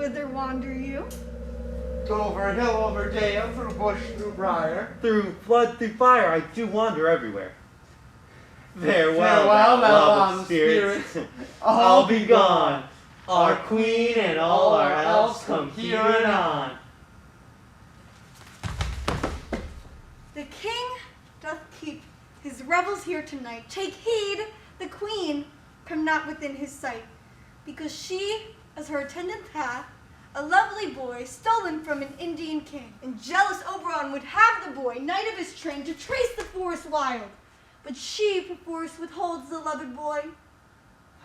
whither wander you? Over hill, over dale, through bush, through briar. Through flood, through fire, I do wander everywhere. Farewell, love of spirits. I'll be gone. Our queen and all our elves come here and on. The king doth keep his revels here tonight. Take heed, the queen come not within his sight, because she, as her attendant hath, a lovely boy stolen from an Indian king. And jealous Oberon would have the boy, knight of his train, to trace the forest wild. But she perforce withholds the loved boy.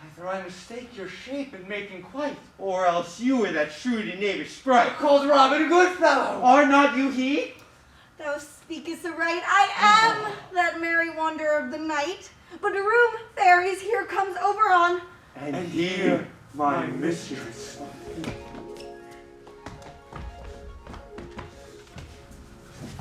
Either I mistake your shape in making quite, Or else you are that shrewd and knavish sprite. called Robin Goodfellow. Are not you he? Thou speakest aright, I am that merry wanderer of the night. But a room, fairies, here comes Oberon. And here, my mistress.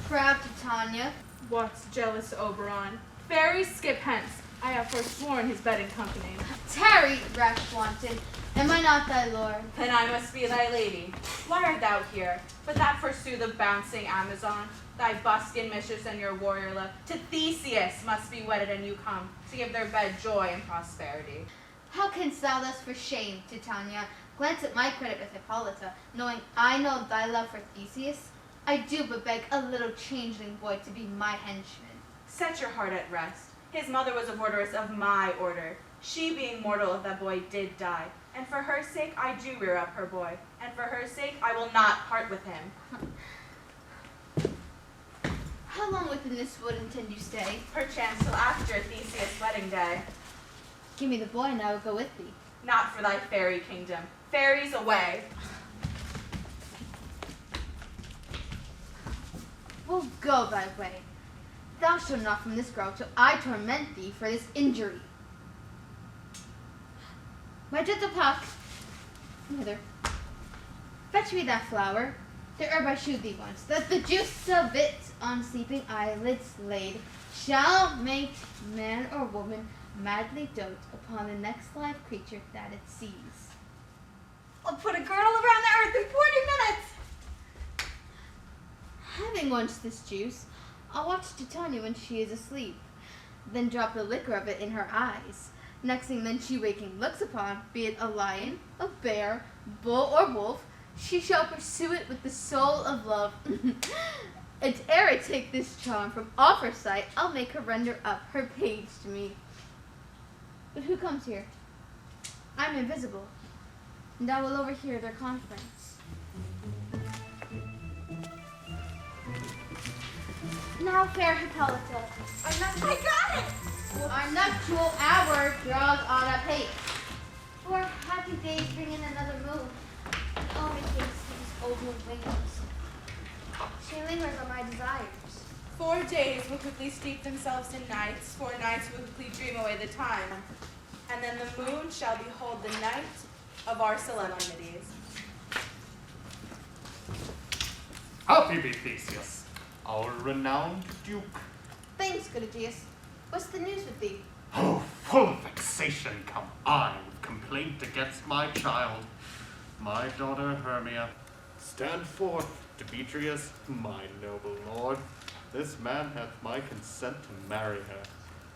Proud Titania. What's jealous Oberon? Fairies, skip hence. I have forsworn his bed and company. Tarry, rash wanton. Am I not thy lord? Then I must be thy lady. Why art thou here? But that forsooth of bouncing Amazon, thy buskin mistress and your warrior love, to Theseus must be wedded, and you come to give their bed joy and prosperity. How canst thou thus for shame, Titania, glance at my credit with Hippolyta, knowing I know thy love for Theseus? I do but beg a little changeling boy to be my henchman. Set your heart at rest. His mother was a votaress of my order. She being mortal, if that boy did die. And for her sake, I do rear up her boy. And for her sake, I will not part with him. How long within this wood intend you stay? Perchance till after Theseus' wedding day. Give me the boy and I will go with thee. Not for thy fairy kingdom. Fairies away. We'll go thy way. Thou shalt not from this grove till I torment thee for this injury. My gentle Puck, mother, fetch me that flower. The herb I shewed thee once, that the juice of it on sleeping eyelids laid shall make man or woman madly dote upon the next live creature that it sees. I'll put a girdle around the earth in 40 minutes. Having once this juice, I'll watch Titania when she is asleep, then drop the liquor of it in her eyes. Next thing then she waking looks upon, be it a lion, a bear, bull, or wolf, she shall pursue it with the soul of love. And ere I take this charm from off her sight, I'll make her render up her page to me. But who comes here? I'm invisible, and I will overhear their conference. Now, fair Hippolyta, I got it! our nuptial hour draws on apace. For happy days bring in another moon, and oh, methinks these old moon wings. She lingers on my desires. 4 days will quickly steep themselves in nights, 4 nights will quickly dream away the time, and then the moon shall behold the night of our solemnities. Happy be Theseus, our renowned duke. Thanks, good Aegeus. What's the news with thee? Oh, full of vexation come I with complaint against my child, my daughter Hermia. Stand forth, Demetrius, my noble lord. This man hath my consent to marry her.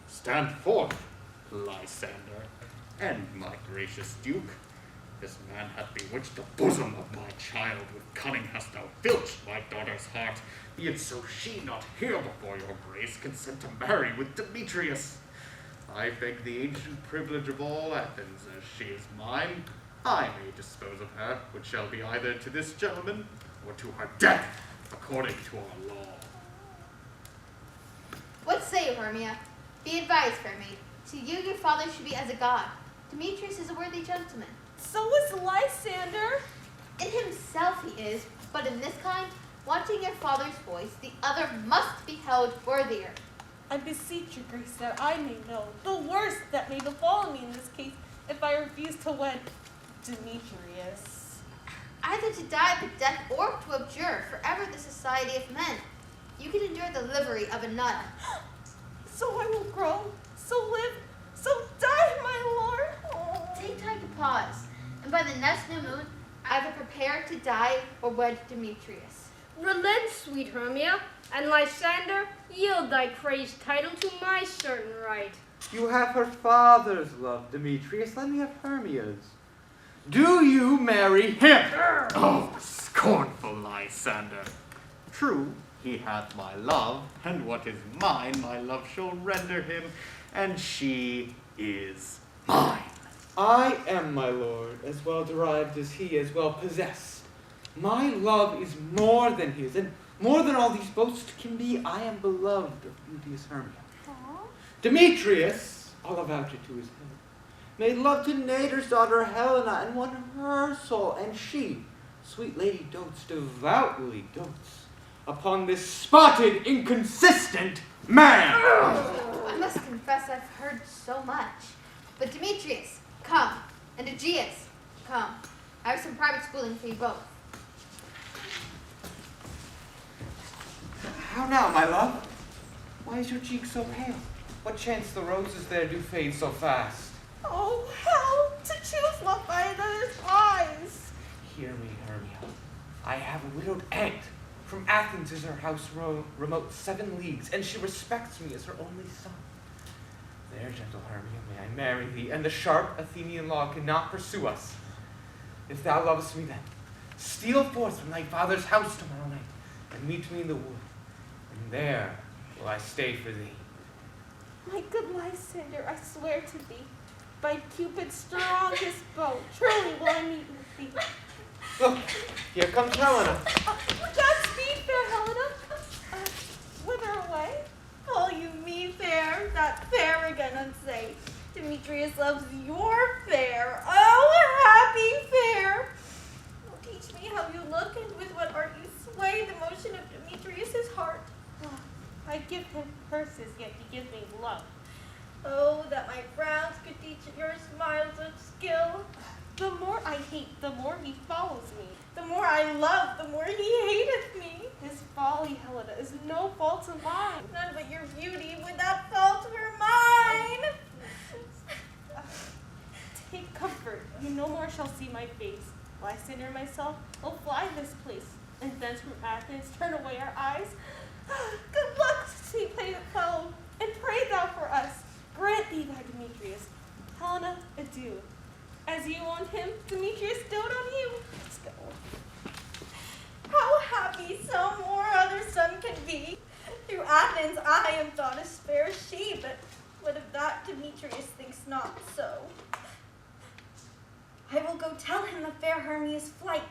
Stand forth, Lysander, and my gracious duke. This man hath bewitched the bosom of my child. With cunning hast thou filched my daughter's heart. Be it so she not here before your grace consent to marry with Demetrius. I beg the ancient privilege of all Athens, as she is mine. I may dispose of her, which shall be either to this gentleman or to her death, according to our law. What say you, Hermia? Be advised, fair maid. To you, your father should be as a god. Demetrius is a worthy gentleman. So is Lysander. In himself he is, but in this kind, watching your father's voice, the other must be held worthier. I beseech your grace that I may know the worst that may befall me in this case if I refuse to wed Demetrius. Either to die the death or to abjure forever the society of men. You can endure the livery of a nun. So I will grow, so live, so die, my lord. Oh. Take time to pause, and by the next new moon, either prepare to die or wed Demetrius. Relent, sweet Hermia, and Lysander, yield thy praised title to my certain right. You have her father's love, Demetrius. Let me have Hermia's. Do you marry him? Oh, scornful Lysander. True, he hath my love, and what is mine my love shall render him, and she is mine. I am, my lord, as well derived as he, as well possessed. My love is more than his, and more than all these boasts can be. I am beloved of beauteous Hermia. Demetrius, I'll avouch it to his head, made love to Nader's daughter Helena, and won her soul, and she, sweet lady, devoutly dotes upon this spotted, inconsistent man. I must confess I've heard so much. But Demetrius, come, and Aegeus, come. I have some private schooling for you both. How now, my love? Why is your cheek so pale? What chance the roses there do fade so fast? Oh, how to choose love by another's eyes. Hear me, Hermia. I have a widowed aunt. From Athens is her house remote 7 leagues, and she respects me as her only son. There, gentle Hermia, may I marry thee, and the sharp Athenian law cannot pursue us. If thou lovest me then, steal forth from thy father's house tomorrow night, and meet me in the wood, and there will I stay for thee. My good Lysander, I swear to thee, by Cupid's strongest bow, truly will I meet with thee. Look, here comes Helena. Godspeed, fair Helena. Whither away? Call you me fair, that fair again unsay. Demetrius loves your fair. Oh, happy fair! Oh, teach me how you look, and with what art you sway the motion of Demetrius's heart. I give him curses, yet he gives me love. Oh, that my frowns could teach your smiles of skill. The more I hate, the more he follows me. The more I love, the more he hateth me. His folly, Helena, is no fault of mine. None but your beauty would that fault were mine. Take comfort, you no more shall see my face. Lysander and myself will fly this place, and thence from Athens turn away our eyes. Good luck, sweet playmate fellow, and pray thou for us. Grant thee thy Demetrius. Helena, adieu. As you on him, Demetrius dote on you. Let's go. How happy some or other son can be. Through Athens I am thought as fair as she, but what of that Demetrius thinks not so. I will go tell him of fair Hermia's flight.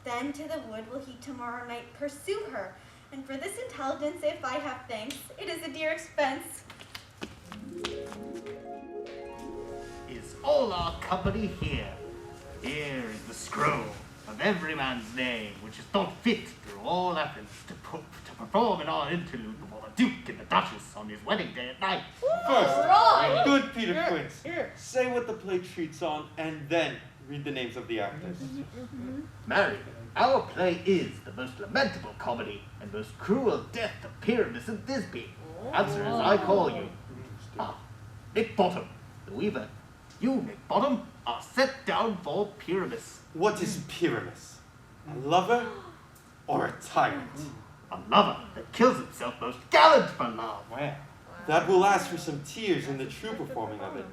Then to the wood will he tomorrow night pursue her. And for this intelligence, if I have thanks, it is a dear expense. Is all our company here? Here is the scroll of every man's name, which is thought fit through all Athens to perform in our interlude before the Duke and the Duchess on his wedding day at night. First, good Peter Quince, say what the play treats on, and then read the names of the actors. Marry, our play is the most lamentable comedy and most cruel death of Pyramus and Thisbe. Answer as I call you. Nick Bottom, the weaver. You, Nick Bottom, are set down for Pyramus. What is Pyramus? A lover or a tyrant? A lover that kills himself most gallant for love. Well, that will ask for some tears in the true performing of it.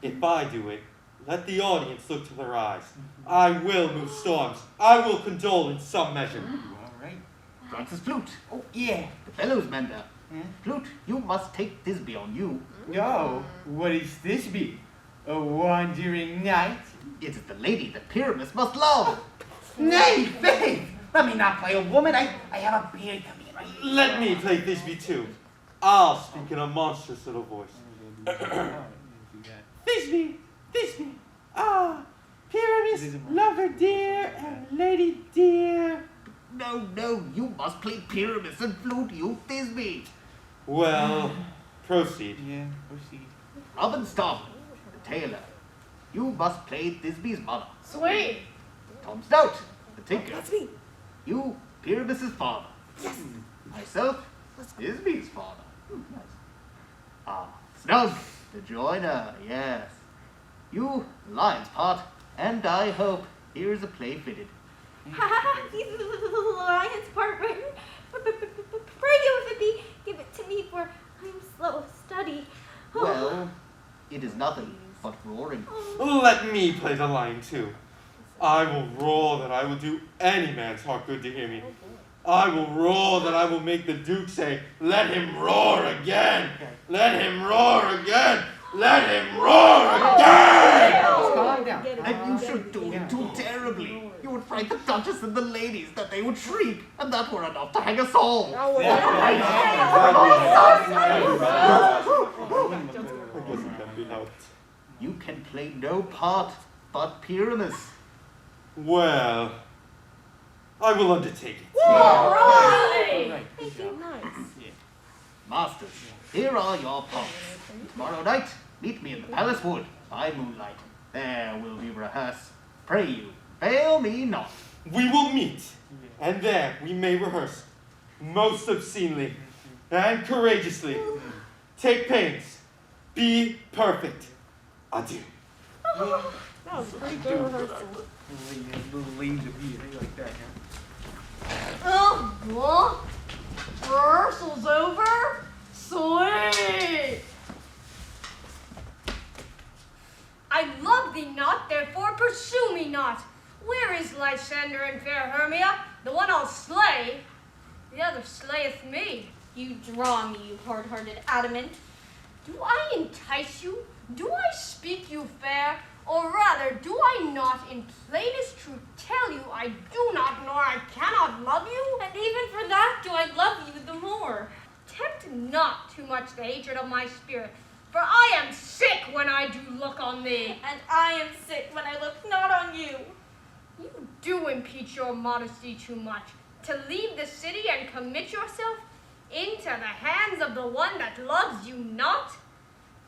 If I do it, let the audience look to their eyes. I will move storms. I will condole in some measure. All right. Francis Flute. Oh, yeah. The bellows mender. Flute, you must take Thisbe on you. Oh, what is Thisbe? A wandering knight? It is the lady that Pyramus must love. Nay, faith! Let me not play a woman. I have a beard coming in my ear. Let me play Thisbe too. I'll speak in a monstrous little voice. Thisbe, Thisbe, Pyramus, lover dear, and lady dear. No, you must play Pyramus and Flute, you Thisbe. Well, proceed. Yeah, proceed. Robin Starman, the tailor. You must play Thisbe's mother. Sweet. Tom Stout, the tinker. That's me. You, Pyramus's father. Yes. Myself, Thisbe's father. Snug, the joiner, yes. You, the lion's part, and I hope Here's a play fitted. These lines part written. Pray you if it be, give it to me, for I am slow of study. Well, it is nothing but roaring. Let me play the line too. I will roar that I will do any man's heart good to hear me. I will roar that I will make the Duke say, let him roar again! Let him roar again! Let him roar again! Calm down. And you should do it too terribly. You would fright the Duchess and the ladies that they would shriek, and that were enough to hang us all. I guess it can be helped. You can play no part but Pyramus. Well, I will undertake it. Right. Masters, here are your punks. Tomorrow night, meet me in the palace wood by moonlight. There will we rehearse. Pray you, fail me not. We will meet, and there we may rehearse, most obscenely and courageously. Take pains. Be perfect. Adieu. That was a pretty good rehearsal. Little lanes of beat like that, huh? Oh, what? Rehearsal's over? Sweet! I love thee not, therefore pursue me not. Where is Lysander and fair Hermia? The one I'll slay, the other slayeth me. You draw me, you hard-hearted adamant. Do I entice you? Do I speak you fair? Or rather, do I not in plainest truth tell you I do not nor I cannot love you? And even for that do I love you the more. Tempt not too much the hatred of my spirit, for I am sick when I do look on thee. And I am sick when I look not on you. You do impeach your modesty too much, to leave the city and commit yourself into the hands of the one that loves you not,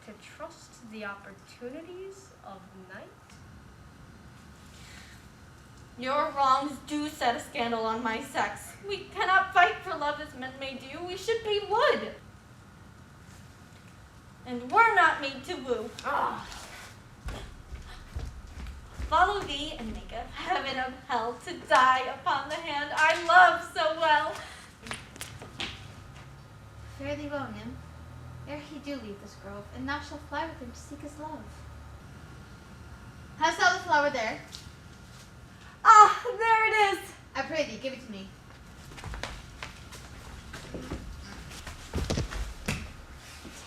to trust the opportunities of night. Your wrongs do set a scandal on my sex. We cannot fight for love as men may do. We should be wood. And we're not made to woo. Follow thee and make a heaven of hell to die upon the hand I love so well. Fare thee well, nymph. Ere he do leave this grove, and thou shalt fly with him to seek his love. Hast thou the flower there? Ah, there it is. I pray thee, give it to me.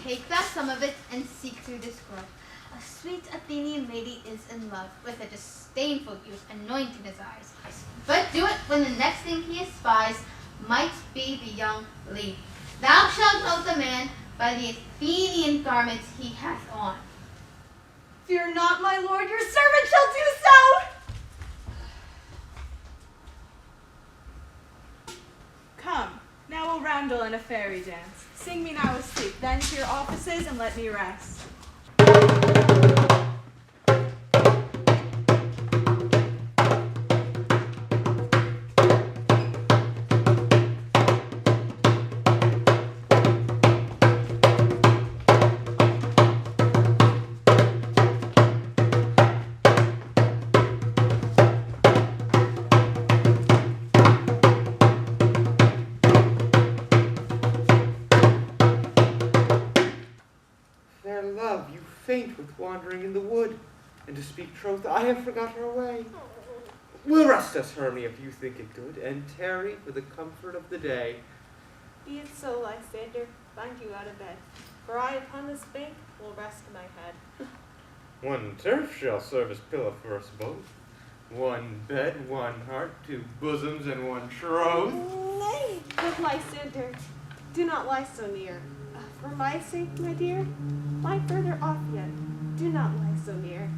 Take thou some of it and seek through this grove. A sweet Athenian lady is in love with a disdainful youth anointing his eyes. But do it when the next thing he espies might be the young leaf. Thou shalt know the man by the Athenian garments he hath on. Fear not, my lord, your servant shall do so. Come, now we'll roundel in a fairy dance. Sing me now asleep, then to your offices and let me rest. Fair love, you faint with wandering in the wood, and to speak troth, I have forgot our way. We'll rest us, Hermia, if you think it good, and tarry for the comfort of the day. Be it so, Lysander. Find you out of bed. For I upon this bank will rest my head. One turf shall serve as pillow for us both. One bed, one heart, two bosoms, and one troth. Nay, good Lysander, do not lie so near. For my sake, my dear, lie further off yet. Do not lie so near.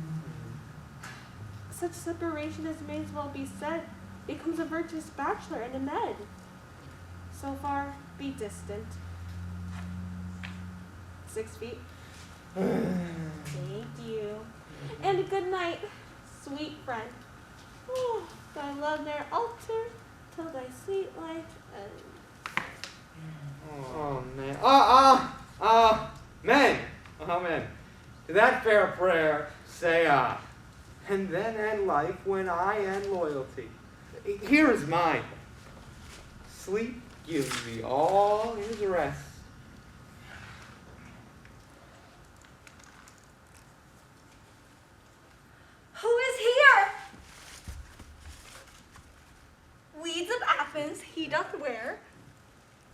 Such separation as may as well be said becomes a virtuous bachelor and a med. So far, be distant. 6 feet. Thank you. And a good night, sweet friend. Oh, thy love ne'er alter till thy sweet life ends. Oh, man. Men. Oh, men. To that fair prayer, say, and then end life when I end loyalty. Here is mine. Sleep gives me all his rest. Who is here? Weeds of Athens he doth wear.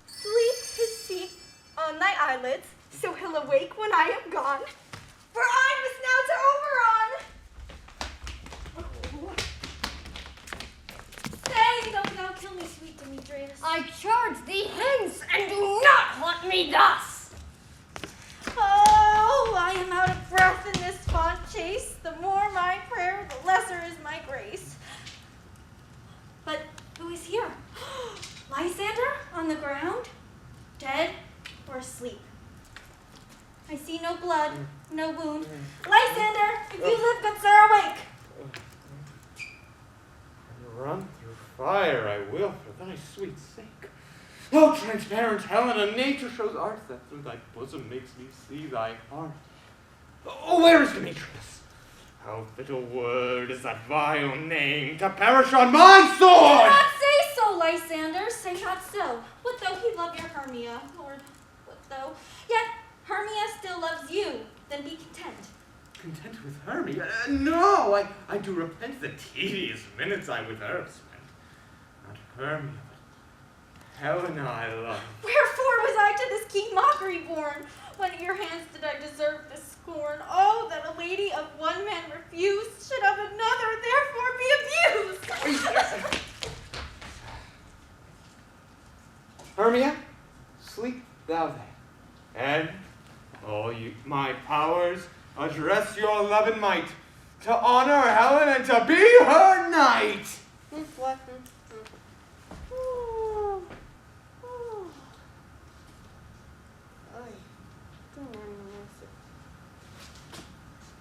Sleep his seat on thy eyelids, so he'll awake when I am gone. For I must now to Oberon. Stay, don't thou kill me, sweet Demetrius. I charge thee hence, and do not haunt me thus. Oh, I am out of breath in this fond chase. The more my prayer, the lesser is my grace. But who is here? Lysander on the ground, dead or asleep? I see no blood, no wound. Lysander, if you live, good sir, awake. Run through fire I will for thy sweet sake. O transparent Helena, nature shows art that through thy bosom makes me see thy heart. Oh, where is Demetrius? How fit a word is that vile name to perish on my Do sword! not say so, Lysander, say not so. What though he love your Hermia, Lord, what though? Yet Hermia still loves you, then be content. Content with Hermia? No, I do repent the tedious minutes I with her have spent. Not Hermia, but Helena I love. Wherefore was I to this keen mockery born? When at your hands did I deserve this scorn? Oh, that a lady of one man refused should of another therefore be abused. Hermia, sleep thou then, and all you my powers address your love and might to honor Helen and to be her knight.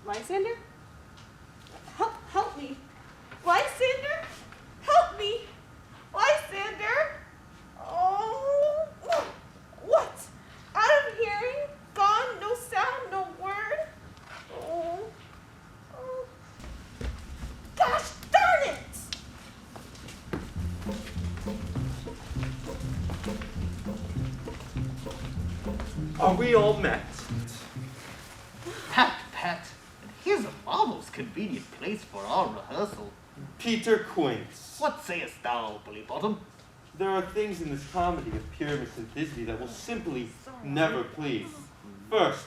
Lysander? Help me. Lysander? Help me. Lysander? Oh, what? Out of hearing? Gone? No sound? No word? Oh. Gosh darn it! Are we all met? Pat, and here's a marvelous convenient place for our rehearsal. Peter Quince. What sayest thou, Bully Bottom? There are things in this comedy of Pyramus and Thisbe that will simply never please. First,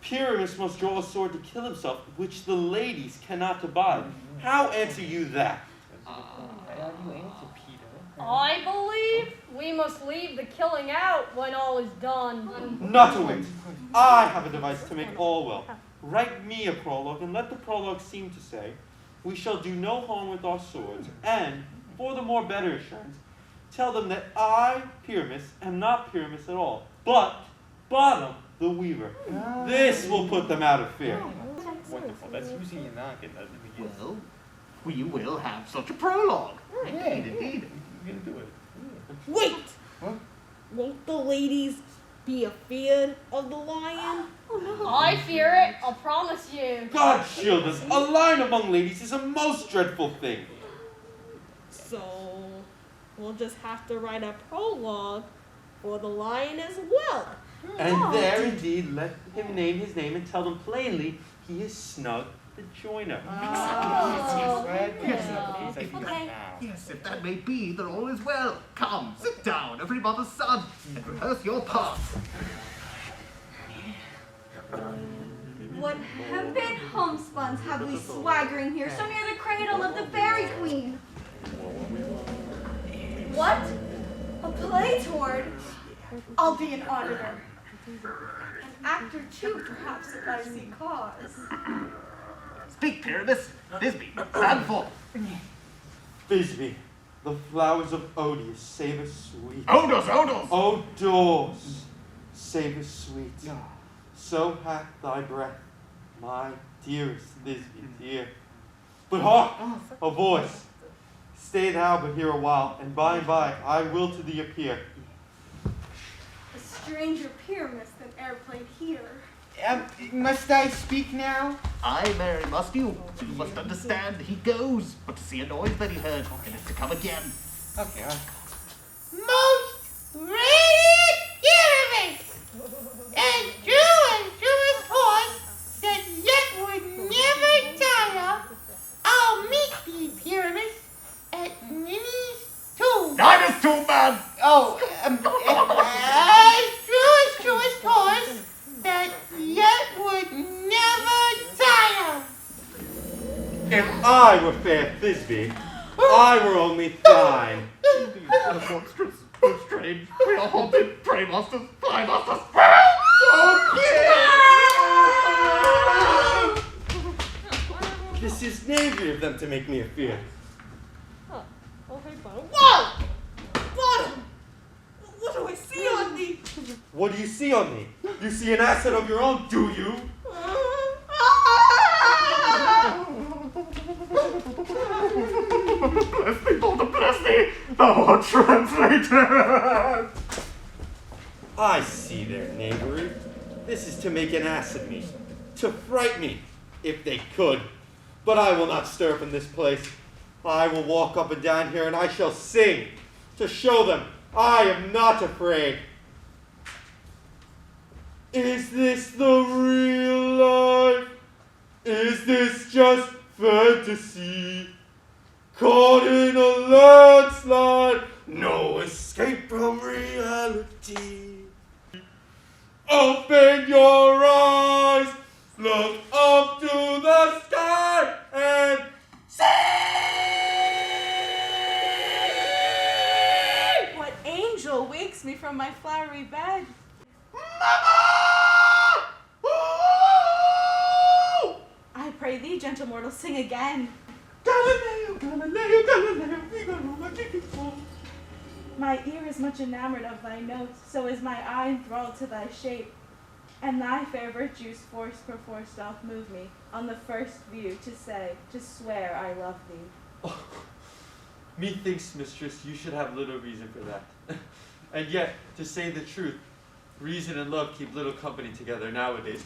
Pyramus must draw a sword to kill himself, which the ladies cannot abide. How answer you that? I believe we must leave the killing out when all is done. Not a wit. I have a device to make all well. Write me a prologue, and let the prologue seem to say, we shall do no harm with our swords, and, for the more better assurance, tell them that I, Pyramus, am not Pyramus at all, but Bottom the Weaver. This will put them out of fear. Wonderful. That's usually not in the beginning. Well, we will have such a prologue. Indeed. You're gonna do it. Wait! Huh? Won't the ladies be afeard of the lion? I fear it, I'll promise you. God shield us, a lion among ladies is a most dreadful thing. So, we'll just have to write a prologue for the lion as well. And there indeed let him name his name and tell them plainly he is Snug the Joiner. Yes, if that may be, then all is well. Come, sit down, every mother's son, and rehearse your parts. What hempen homespuns have we swaggering here so near the cradle of the fairy queen? What? A play toward? I'll be an auditor. An actor too, perhaps, if I see cause. Speak, Pyramus. Thisbe, stand forth. Thisbe, the flowers of Odious savour sweet. Odors! Odors savour sweet. So hath thy breath, my dearest Thisbe, dear. But hark, a voice. Stay thou but here a while, and by I will to thee appear. A stranger Pyramus than e'er played here. Must I speak now? Aye, Mary, must you? You must understand, he goes, but to see a noise that he heard, and is to come again. Okay, Most radiant universe, and truest horse that yet would never tire, I'll meet thee, Pyramus, at Minnie's tomb. I'm his tomb man! Oh, As truest horse that yet would never tire. If I were fair Thisbe, I were only thine. The monstrous, so strange, we are haunted, prey monsters, fly monsters, This is knavery of them to make me a fear. Oh, hey, Bottom. Whoa! Bottom! What do I see on thee? What do you see on me? You see an asset of your own, do you? Bless me, Balder, bless me! Thou art translated! I see their knavery. This is to make an ass of me, to fright me, if they could. But I will not stir from this place. I will walk up and down here, and I shall sing, to show them I am not afraid. Is this the real life? Is this just fantasy? Caught in a landslide, no escape from reality. Open your eyes, look up to the sky and see! What angel wakes me from my flowery bed? I pray thee, gentle mortal, sing again. Galileo, Galileo, Galileo, Figaro, Magnifico. My ear is much enamored of thy notes, so is my eye enthralled to thy shape. And thy fair virtues force perforce doth move me, on the first view, to swear I love thee. Oh, methinks, mistress, you should have little reason for that. And yet, to say the truth, reason and love keep little company together nowadays.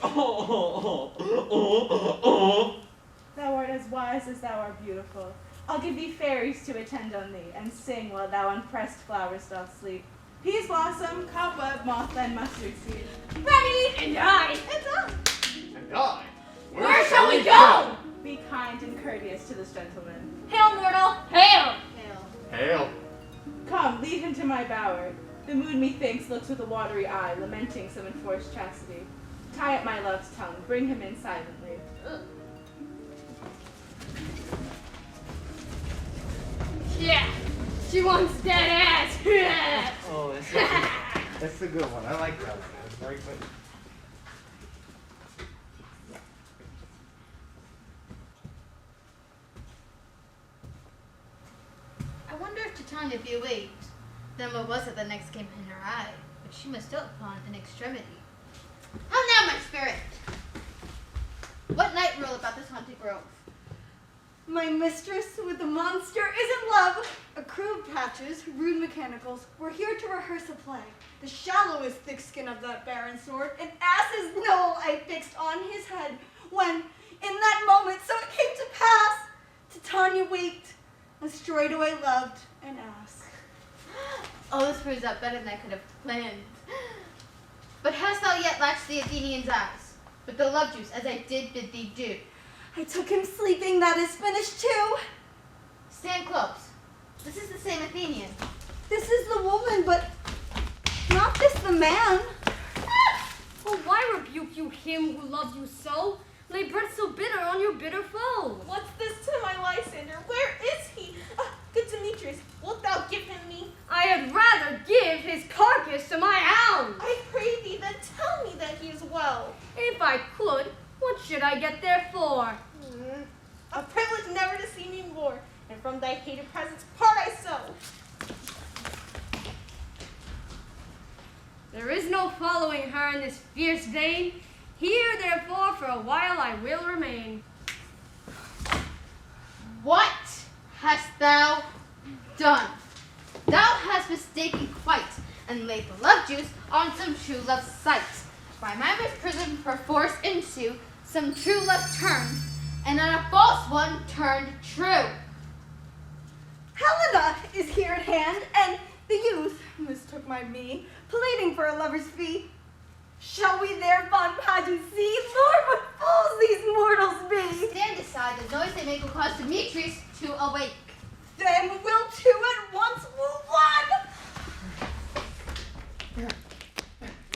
Thou art as wise as thou art beautiful. I'll give thee fairies to attend on thee, and sing while thou on pressed flowers doth sleep. Peas blossom, cobweb, moth, and mustard seed. Ready? And I. It's up! And I? Where shall we go? Be kind and courteous to this gentleman. Hail, mortal. Hail. Hail. Come, lead him to my bower. The moon, methinks, looks with a watery eye, lamenting some enforced chastity. Tie up my love's tongue, bring him in silently. Yeah. She wants that ass. Oh, that's a good one. I like that one. That's very good. I wonder if Titania be awake. Then what was it that next came in her eye, which she mistook upon an extremity? How now, my spirit? What night rule about this haunted grove? My mistress with the monster is in love. A crew of patches, rude mechanicals, were here to rehearse a play. The shallowest thick skin of that barren sword, an ass's knoll I fixed on his head, when, in that moment, so it came to pass, Titania waked, and straightway loved an ass. Oh, this proves out better than I could have planned. But hast thou yet latched the Athenian's eyes, with the love juice, as I did bid thee do? I took him sleeping, that is finished too. Stand close. This is the same Athenian. This is the woman, but not this the man. Oh, why rebuke you him who loves you so? Lay breath so bitter on your bitter foe. What's this to my Lysander? Where is he? Good Demetrius, wilt thou give him me? I had rather give his carcass to my hound. I pray thee, then tell me that he is well. If I could, what should I get there for? A privilege never to see me more, and from thy hated presence part I so. There is no following her in this fierce vein. Here, therefore, for a while I will remain. What hast thou done? Thou hast mistaken quite, and laid the love juice on some true love's sight. By my misprision perforce ensue, some true love turned, and on a false one turned true. Helena is here at hand, and the youth mistook my me, pleading for a lover's fee. Shall we their fond pageant see? Lord, what fools these mortals be! Stand aside, the noise they make will cause Demetrius to awake. Then we'll two at once woo one!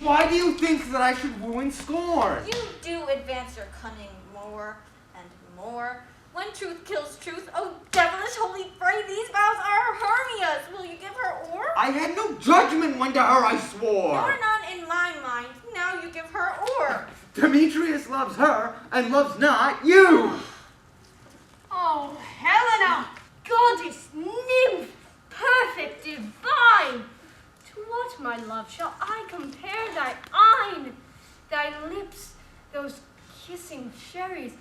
Why do you think that I should woo and scorn? You do advance your cunning more and more. When truth kills truth, oh devilish holy fray, these vows are Hermia's. Will you give her o'er? I had no judgment when to her I swore. Nor none in my mind. Now you give her o'er. Demetrius loves her and loves not you. Oh, Helena, goddess, nymph, perfect, divine. To what, my love, shall I compare thy eyne, thy lips, those kissing cherries,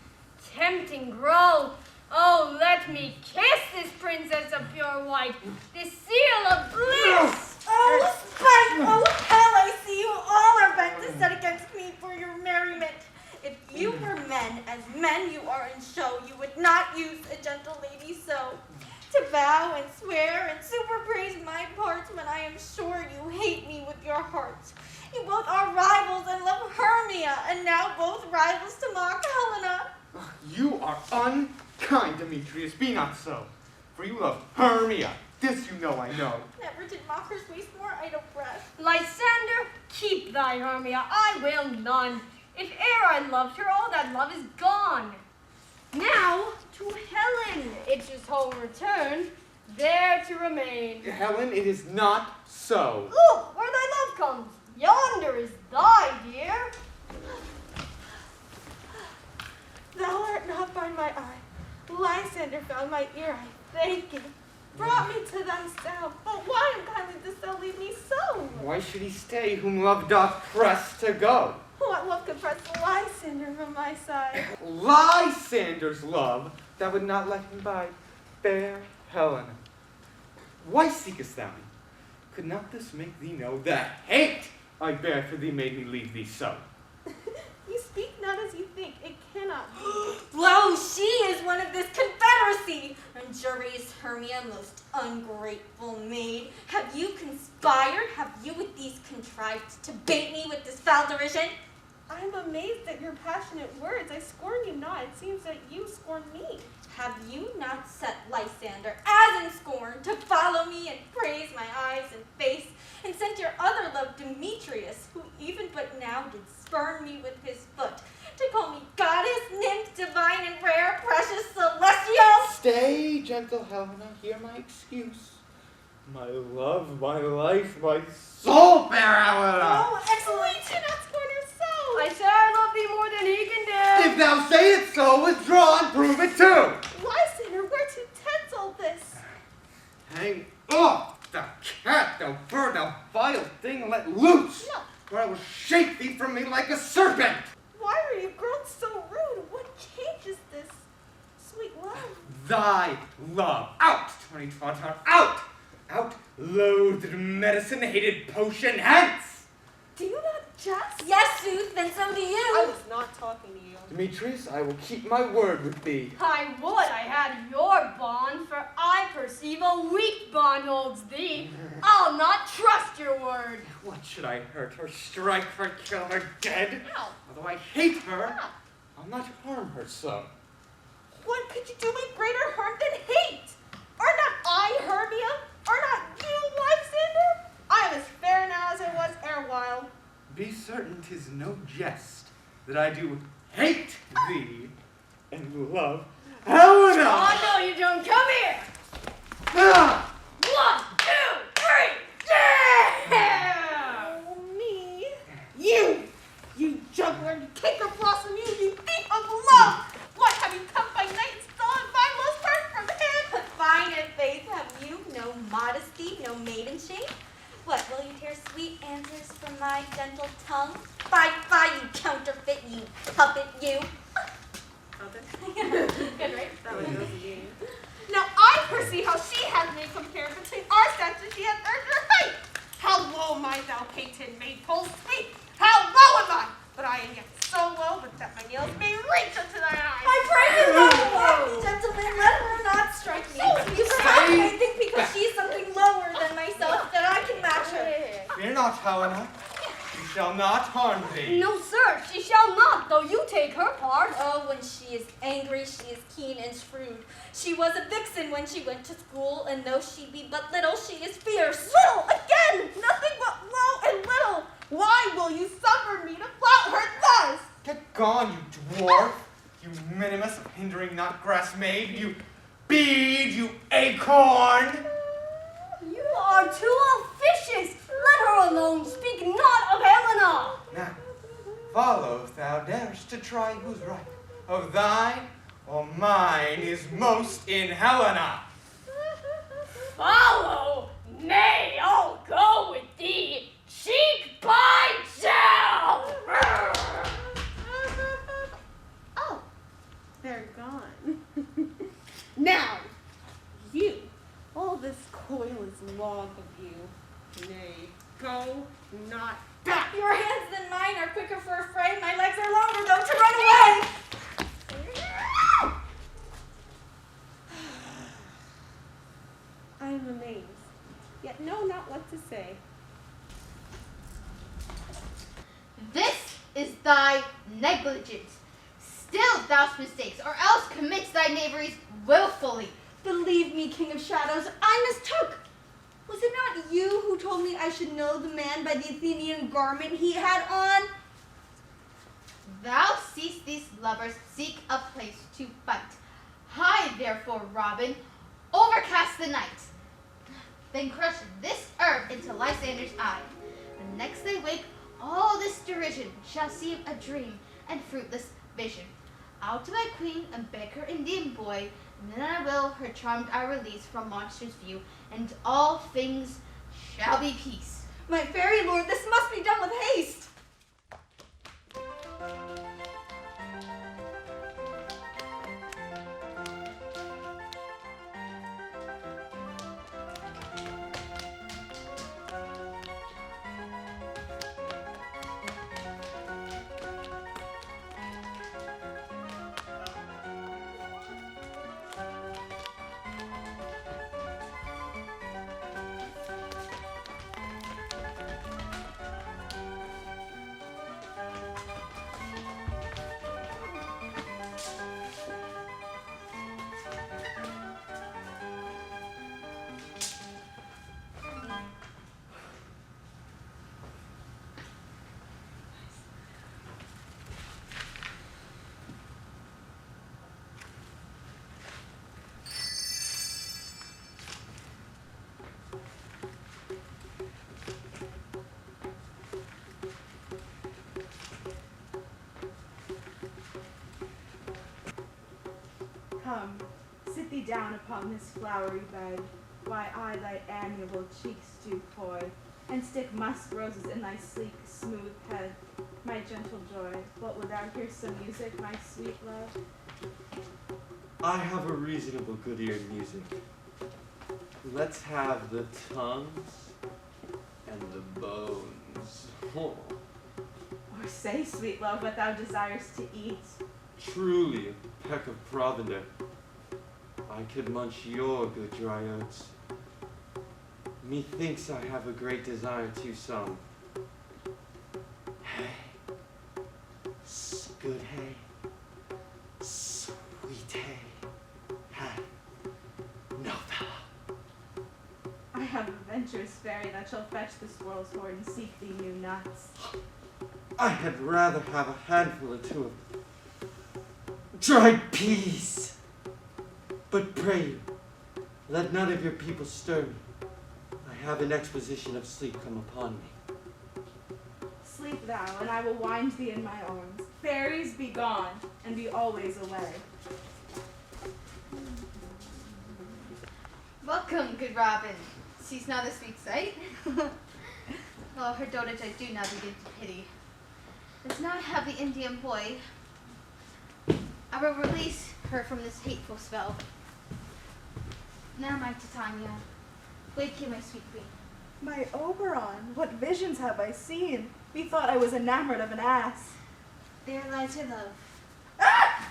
tempting grow? Oh, let me kiss this princess of pure white, this seal of bliss. Oh, spite! Oh, hell, I see you all are bent to set against me for your merriment. If you were men, as men you are in show, you would not use a gentle lady so. To vow and swear and super praise my parts when I am sure you hate me with your hearts. You both are rivals and love Hermia, and now both rivals to mock Helena. You are unkind, Demetrius. Be not so. For you love Hermia. This you know I know. Never did mockers waste more idle breath. Lysander, keep thy Hermia, I will none. If e'er I loved her, all that love is gone. Now to Helen, it's his home return, there to remain. Helen, it is not so. Look, where thy love comes. Yonder is thy dear. Thou art not by my eye. Lysander found my ear, I thank thee. Brought me to thy sound. But why unkindly dost thou leave me so? Why should he stay whom love doth press to go? What love could press Lysander from my side? Lysander's love that would not let him bide, fair Helena. Why seekest thou me? Could not this make thee know the hate I bear for thee made me leave thee so? You speak not as you think. It cannot be. Lo, she is one of this confederacy. Injurious Hermia, most ungrateful maid. Have you conspired? Have you with these contrived to bait me with this foul derision? I am amazed at your passionate words. I scorn you not. It seems that you scorn me. Have you not set Lysander, as in scorn, to follow me and praise my eyes and face, and sent your other love Demetrius, who even but now did spurn me with his foot, to call me goddess, nymph, divine and rare, precious, celestial? Stay, gentle Helena, hear my excuse. My love, my life, my soul, fair Helena! Oh, excellent! Do not scorn her so! I say I love thee more than he can do. If thou say it so, withdraw and prove it too! Lysander, where to tense all this? Hang off, thou cat, thou bird, thou vile thing, let loose! No. Or I will shake thee from me like a serpent! Why are you grown so rude? What changes this sweet love? Thy love, out, Tony Tauntaun, out! Out, loathed medicine, hated potion, hence! Do you not jest? Yes, sooth, then so do you. I was not talking to you. Demetrius, I will keep my word with thee. I would I had your bond, for I perceive a weak bond holds thee. I'll not trust your word. What should I hurt her, strike her, kill her dead? How? Although I hate her, How? I'll not harm her so. What could you do me greater harm than hate? Are not I Hermia? Are not you Lysander? I am as fair now as I was erewhile. Be certain 'tis no jest that I do hate thee and love Helena! Oh, no, you don't. Come here. Ah! 1, 2, 3, yeah! Oh, me? You juggler, you cake of blossom, you thief of love! What, have you come by night and stolen my most heart from him? Fine and faith, have you no modesty, no maiden shame? What, will you hear sweet answers from my gentle tongue? Fie, you counterfeit, you puppet, you. Good, right? That was easy. Now I perceive how she has made compare between our stature she has earned her height. How low am I, thou painted maid, full sweet? How low am I? not harm thee. No, sir, she shall not, though you take her part. Oh, when she is angry, she is keen and shrewd. She was a vixen when she went to school, and though she be but little, she is fierce. Little, again, nothing but low and little. Why will you suffer me to flout her thus? Get gone, you dwarf, you minimus of hindering not grass maid, you bead, you acorn. You are too officious. Let her alone. Speak not of Helena. Now, follow if thou darest to try who's right, of thine or mine is most in Helena. Follow? Nay, I'll go with thee. Cheek by jowl. Oh, they're gone. Now, you, all this coil is long of you. Nay, go not back. Your hands than mine are quicker for a fray. My legs are longer, though, to run away. I am amazed, yet know not what to say. This is thy negligence. Still thou mistakes, or else commits thy knaveries willfully. Believe me, King of Shadows, I mistook. Was it not you who told me I should know the man by the Athenian garment he had on? Thou seest these lovers seek a place to fight. Hide therefore, Robin, overcast the night. Then crush this herb into Lysander's eye. And next they wake, all this derision shall seem a dream and fruitless vision. Out to my queen and beg her Indian boy, and then I will her charmed eye release from monster's view, and all things shall be peace. My fairy lord, this must be done with haste. Come, sit thee down upon this flowery bed, while I thy amiable cheeks do coy, and stick musk roses in thy sleek, smooth head. My gentle joy, what wilt thou hear some music, my sweet love? I have a reasonable good ear in music. Let's have the tongues and the bones. Oh, Or say, sweet love, what thou desirest to eat. truly a peck of provender. I could munch your good dry oats. Methinks I have a great desire to some hay. Good hay. Sweet hay. Hay. No fellow. I have a venturous fairy that shall fetch the squirrel's horn and seek thee new nuts. I had rather have a handful or two of dried peas. But pray you, let none of your people stir me. I have an exposition of sleep come upon me. Sleep thou, and I will wind thee in my arms. Fairies, be gone, and be always away. Welcome, good Robin. Seest now the sweet sight? Oh, her dotage I do now begin to pity. Does not have the Indian boy. I will release her from this hateful spell. Now, my Titania, wake you, my sweet queen. My Oberon, what visions have I seen? Methought I was enamored of an ass. There lies your love. Ah!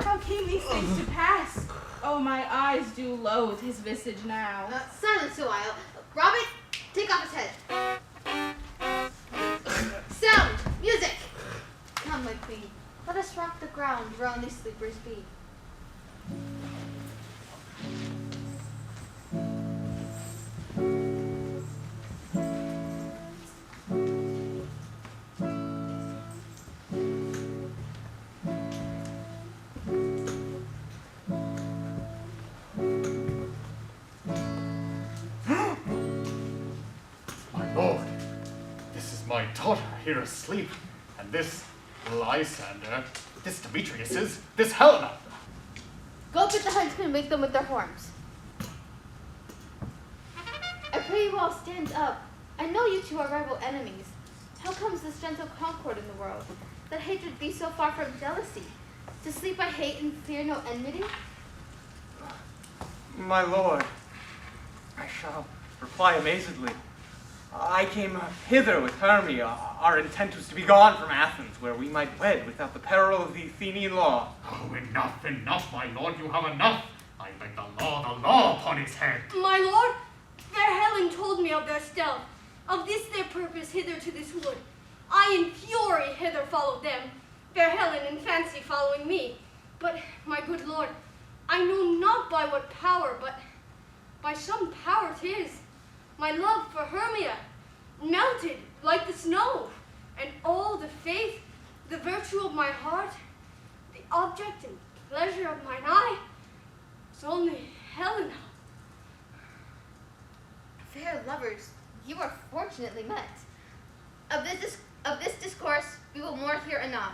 How came these things to pass? Oh, my eyes do loathe his visage now. Silence a while. Robin, take off his head. ground round these sleepers be. My lord, this is my daughter here asleep, and this Lysander, this Demetrius's, this Helena. Go bid the huntsmen wake them with their horns. I pray you all stand up. I know you two are rival enemies. How comes this gentle concord in the world, that hatred be so far from jealousy? To sleep I hate and fear no enmity? My lord, I shall reply amazedly. I came hither with Hermia. Our intent was to be gone from Athens, where we might wed without the peril of the Athenian law. Oh, enough, enough, my lord, you have enough. I lay the law upon his head. My lord, fair Helen told me of their stealth, of this their purpose hither to this wood. I in fury hither followed them, fair Helen in fancy following me. But, my good lord, I know not by what power, but by some power 'tis. My love for Hermia melted like the snow, and all the faith, the virtue of my heart, the object and pleasure of mine eye, was only Helena. Fair lovers, you are fortunately met. Of this discourse we will more hear anon.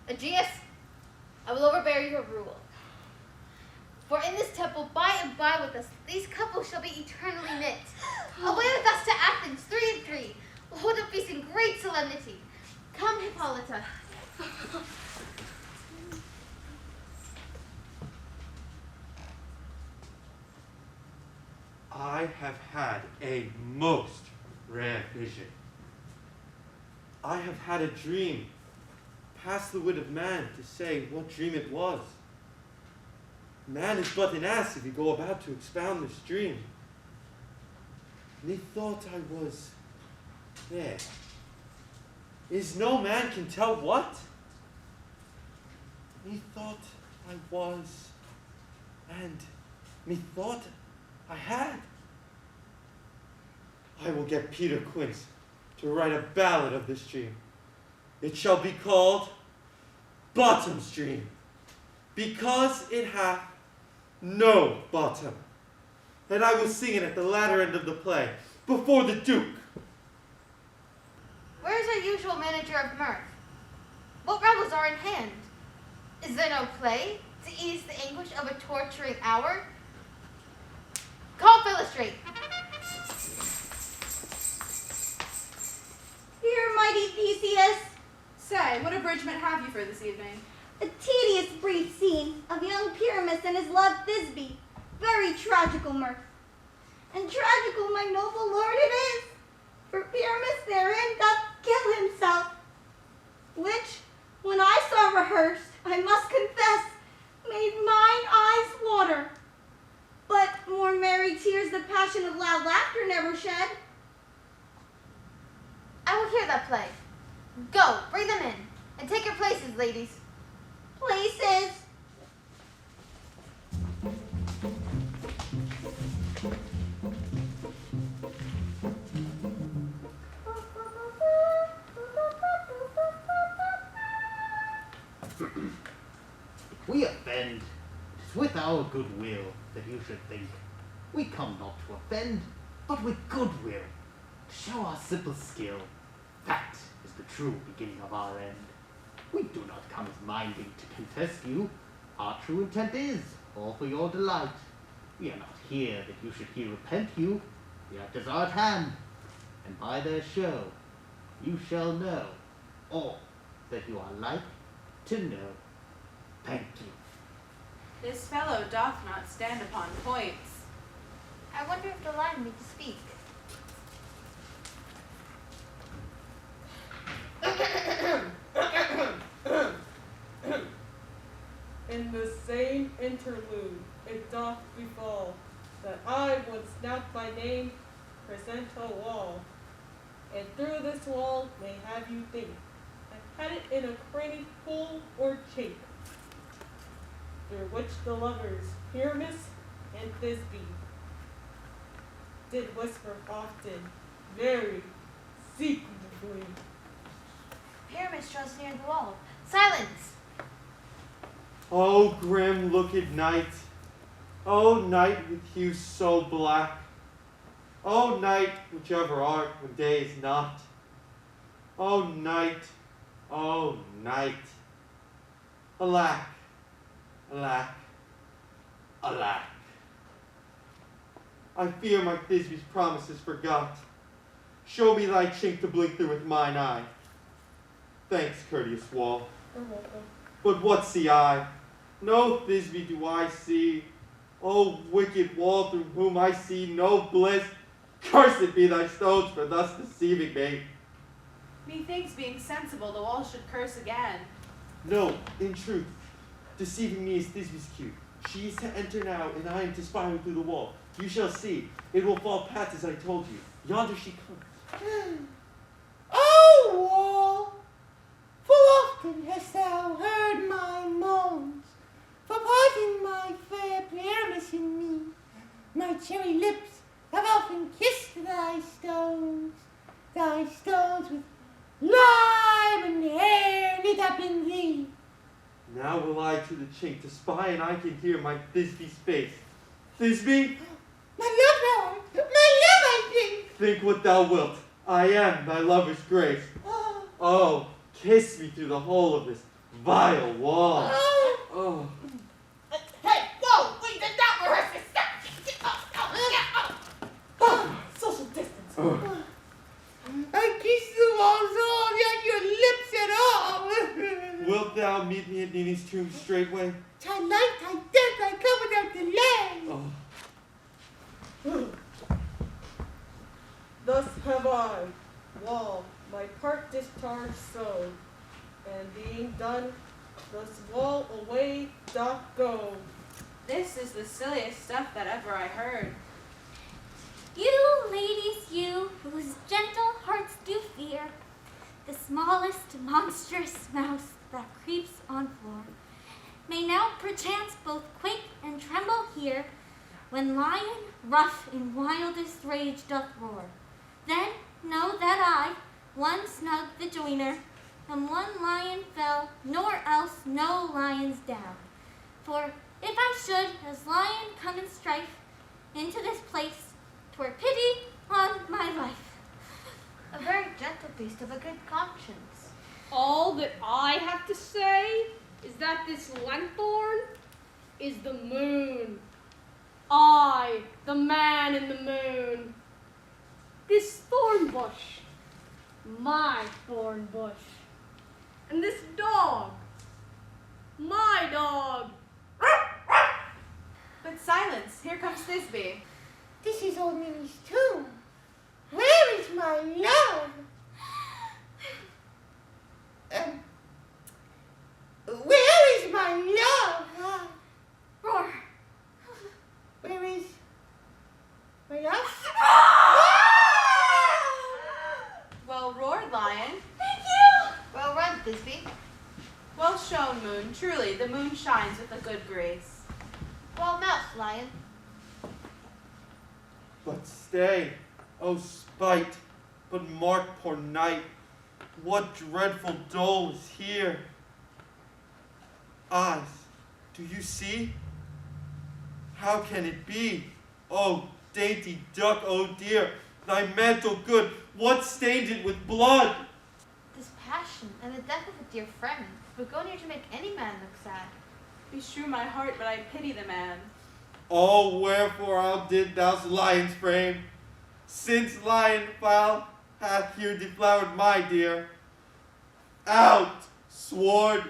Aegeus, I will overbear your rule. For in this temple, by and by with us, these couples shall be eternally knit. Away with us to Athens, 3 and 3. We'll hold a feast in great solemnity. Come, Hippolyta. I have had a most rare vision. I have had a dream, past the wit of man to say what dream it was. Man is but an ass if you go about to expound this dream. Methought I was there. Is no man can tell what? Methought I was, and methought I had. I will get Peter Quince to write a ballad of this dream. It shall be called Bottom's Dream, because it hath no bottom. And I will sing it at the latter end of the play, before the Duke. Where is our usual manager of mirth? What revels are in hand? Is there no play to ease the anguish of a torturing hour? Call Philostrate. Here, mighty Theseus, Say, what abridgment have you for this evening? a tedious brief scene of young Pyramus and his love Thisbe, very tragical mirth. And tragical, my noble lord, it is, for Pyramus therein doth kill himself, which, when I saw rehearsed, I must confess, made mine eyes water. But more merry tears the passion of loud laughter never shed. I will hear that play. Go, bring them in, and take your places, ladies. Places. We offend. 'Tis with our good will that you should think. We come not to offend, but with good will, to show our simple skill. That is the true beginning of our end. We do not come as minding to contest you. Our true intent is all for your delight. We are not here that you should here repent you. The act is our at hand, and by their show you shall know all that you are like to know. Thank you. This fellow doth not stand upon points. I wonder if the line me to speak. In the same interlude it doth befall that I would snout my name, present a wall, and through this wall may have you think, and had it in a cranny pool or chape, which the lovers, Pyramus and Thisbe, did whisper often, very secretively. Pyramus draws near the wall. Silence! Oh, grim looked night. Oh, night with hue so black. Oh, night, whichever art when day is not. Oh, night, oh, night. Alack, alack, alack. I fear my Thisbe's promises forgot. Show me thy chink to blink through with mine eye. Thanks, courteous wall. You're welcome. But what see I? No Thisbe do I see. O wicked wall through whom I see no bliss. Cursed be thy stones for thus deceiving me. Methinks being sensible, the wall should curse again. No, in truth, deceiving me is Thisbe's cue. She is to enter now, and I am to spy her through the wall. You shall see. It will fall pat as I told you. Yonder she comes. Oh, wall, full often hast thou heard my moans, for parting my fair Pyramus and me. My cherry lips have often kissed thy stones with lime and hair knit up in thee. Now will I to the chink to spy, and I can hear my Thisbe's face. Thisbe, My love, Lord, my love, I think. think what thou wilt. I am thy lover's grace. Oh, kiss me through the hole of this vile wall. Oh. Hey, whoa, we did not rehearse this stuff. Social distance. I kissed the walls all, yet your lips at all. Wilt thou meet me at Nini's tomb straightway? Thy light, thy death, I come without delay. Oh. Thus have I, wall, my part discharged so, and being done, thus wall away doth go. This is the silliest stuff that ever I heard. You, ladies, you, whose gentle hearts do fear the smallest monstrous mouse that creeps on floor, may now perchance both quake and tremble here, when lion rough in wildest rage doth roar. Then know that I, one snug the joiner, and one lion fell, nor else no lions down. For if I should, as lion come in strife, into this place, 'twere pity on my life. A very gentle beast of a good conscience. All that I have to say is that this lanthorn is the moon. I, the man in the moon. This thorn bush, my thorn bush. And this dog, my dog. But silence, here comes Thisbe. This is old Minnie's tomb. Where is my love? Where is my love? Roar. Where is my love? Well roared, lion. Thank you. Well run, Thisbe. Well shown, moon. Truly, the moon shines with a good grace. Well mouse, lion. But stay, O spite, but mark poor night. What dreadful dole is here? Eyes, do you see? How can it be? O dainty duck, oh dear, thy mantle good, what stained it with blood? This passion and the death of a dear friend would go near to make any man look sad. Beshrew my heart, but I pity the man. Oh, wherefore outdid thou lion's frame? Since lion foul hath here deflowered my dear. Out, sword,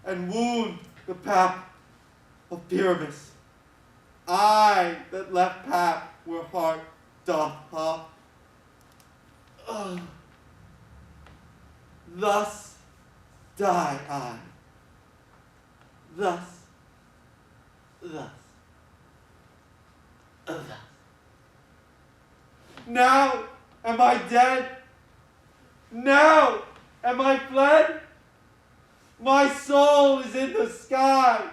and wound the pap of Pyramus. I that left pap where heart doth hop. Thus die I. Thus. Now am I dead? Now am I fled? My soul is in the sky.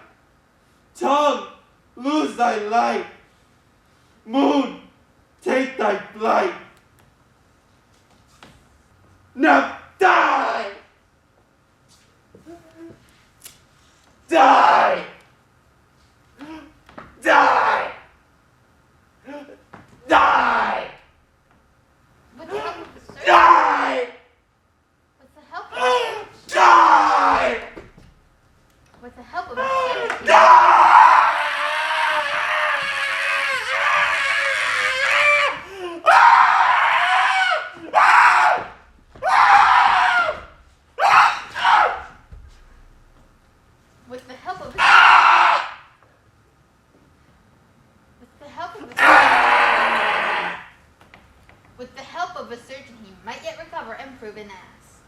Tongue, lose thy light. Moon, take thy flight. Now die! Die! Die! Die! With the help of the surgeon. Die! With the help of the surgeon. Die! With the help of the surgeon. With the help of the With the help of a surgeon, he might yet recover and prove an ass.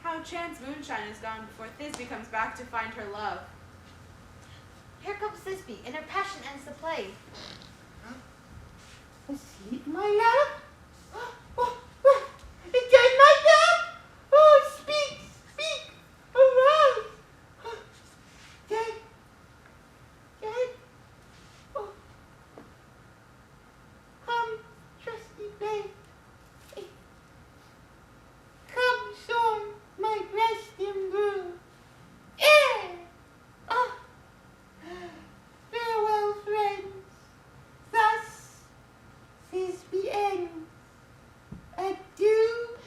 How chance moonshine is gone before Thisbe comes back to find her love. Here comes Thisbe, and her passion ends the play. Asleep, my love? Again, my love? Oh, speak, speak, arise. Dead, dead. Oh. Come, trusty babe. Come, storm my breast embrue. Oh. Farewell, friends. Thus Thisbe ends. Adieu,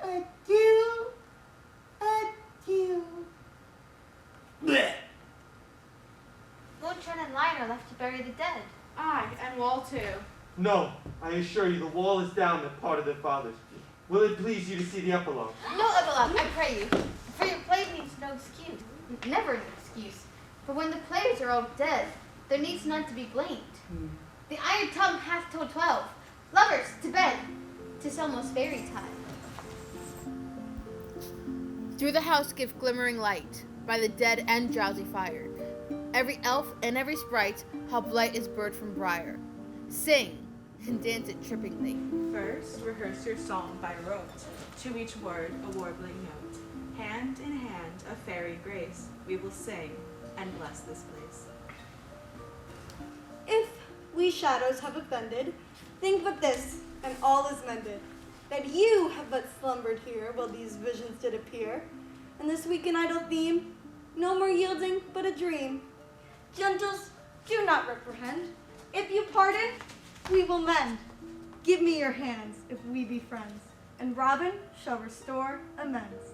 adieu, adieu. Blech. Moonshine and Lion are left to bury the dead. Aye, and Wall too. No, I assure you the wall is down that part of their fathers. Will it please you to see the epilogue? No epilogue, I pray you. For your play needs no excuse. Never an excuse. For when the players are all dead, there needs none to be blamed. The iron tongue hath told 12. Lovers, to bed. 'Tis almost fairy time. Through the house give glimmering light, by the dead and drowsy fire. Every elf and every sprite, how blight is bird from briar. Sing, and dance it trippingly. First, rehearse your song by rote, to each word a warbling note. Hand in hand, a fairy grace, we will sing and bless this place. If we shadows have offended, think but this, and all is mended, that you have but slumbered here while these visions did appear, and this weak and idle theme, no more yielding but a dream. Gentles, do not reprehend. If you pardon, we will mend. Give me your hands if we be friends, and Robin shall restore amends.